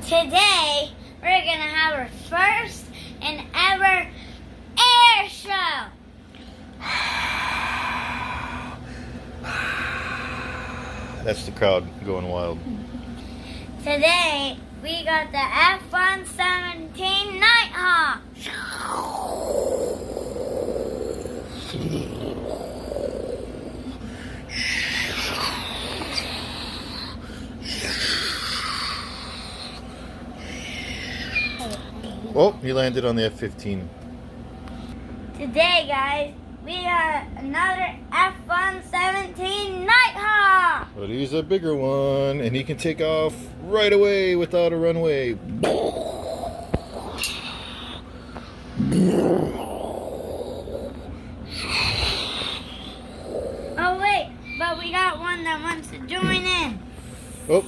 Today, we're going to have our first and ever air show. That's the crowd going wild. Today, we got the F-117 Nighthawk. Oh, he landed on the F-15. Today, guys, we got another F-117 Nighthawk. But he's a bigger one, and he can take off right away without a runway. Oh, wait, but we got one that wants to join in. Oh.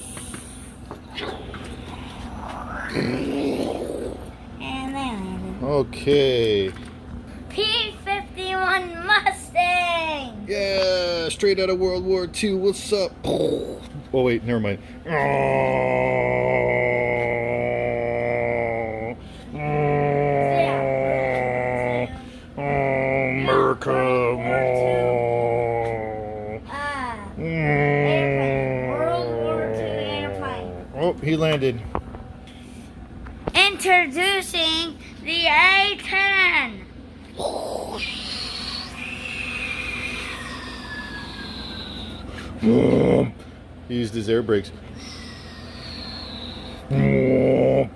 And they landed. Okay. P-51 Mustang. Yeah, straight out of World War II. What's up? Oh, wait, never mind. America. World War II airplane. Oh, he landed. Introducing the A-10. He used his air brakes. And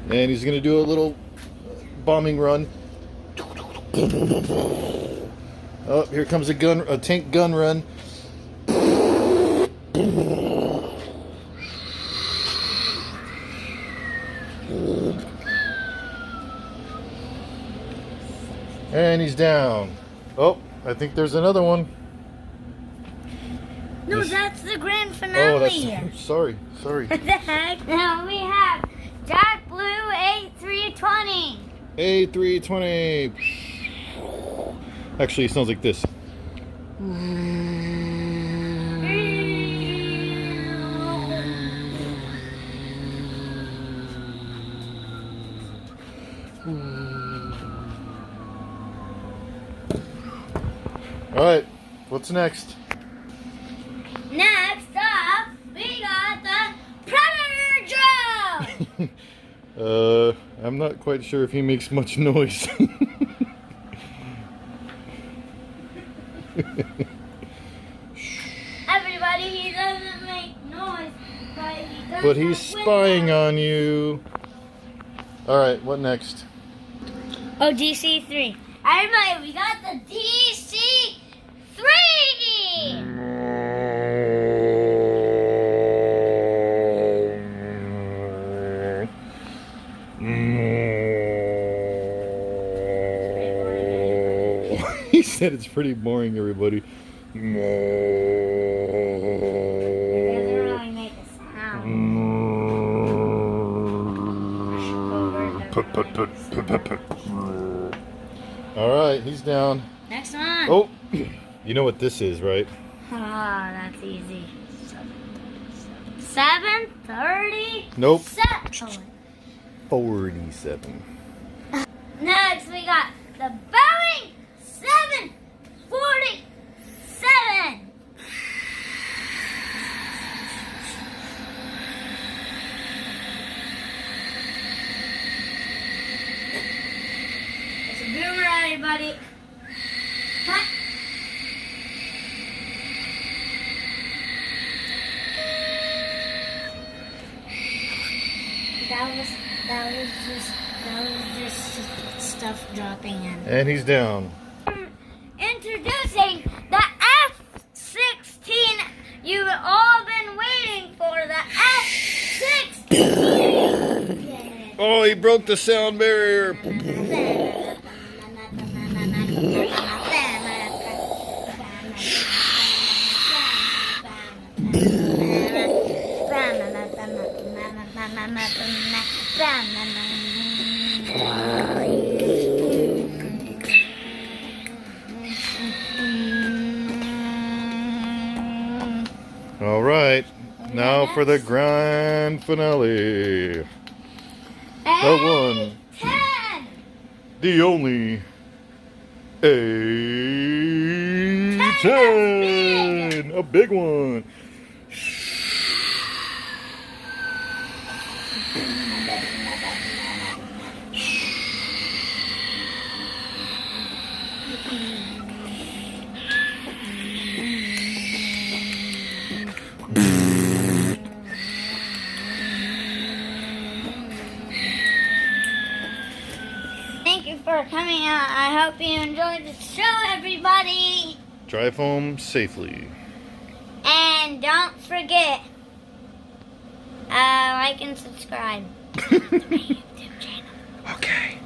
he's going to do a little bombing run. Oh, here comes a tank gun run. And he's down. Oh, I think there's another one. No, that's the grand finale. Oh, here. Sorry. What the heck? Now we have Jack Blue A320. A320. Actually, it sounds like this. All right, what's next? Next up, we got the Predator Joe. I'm not quite sure if he makes much noise. Everybody, he doesn't make noise, But he's spying on you. All right, what next? Oh, DC-3. Everybody, we got the DC-3. He said it's pretty boring, everybody. It doesn't really make a sound. All right, he's down. Next one. Oh, you know what this is, right? Oh, that's easy. 730. Nope. 47. 47. Next, we got the Boeing 747. It's a boomer, everybody. Huh? That was just stuff dropping in. And he's down. Introducing the F-16. You've all been waiting for the F-16. Oh, he broke the sound barrier. All right. Now for the grand finale. The one, 10. the only A10. A big one. Thank you for coming out. I hope you enjoyed the show, everybody. Drive home safely. And don't forget, like and subscribe to my YouTube channel. Okay.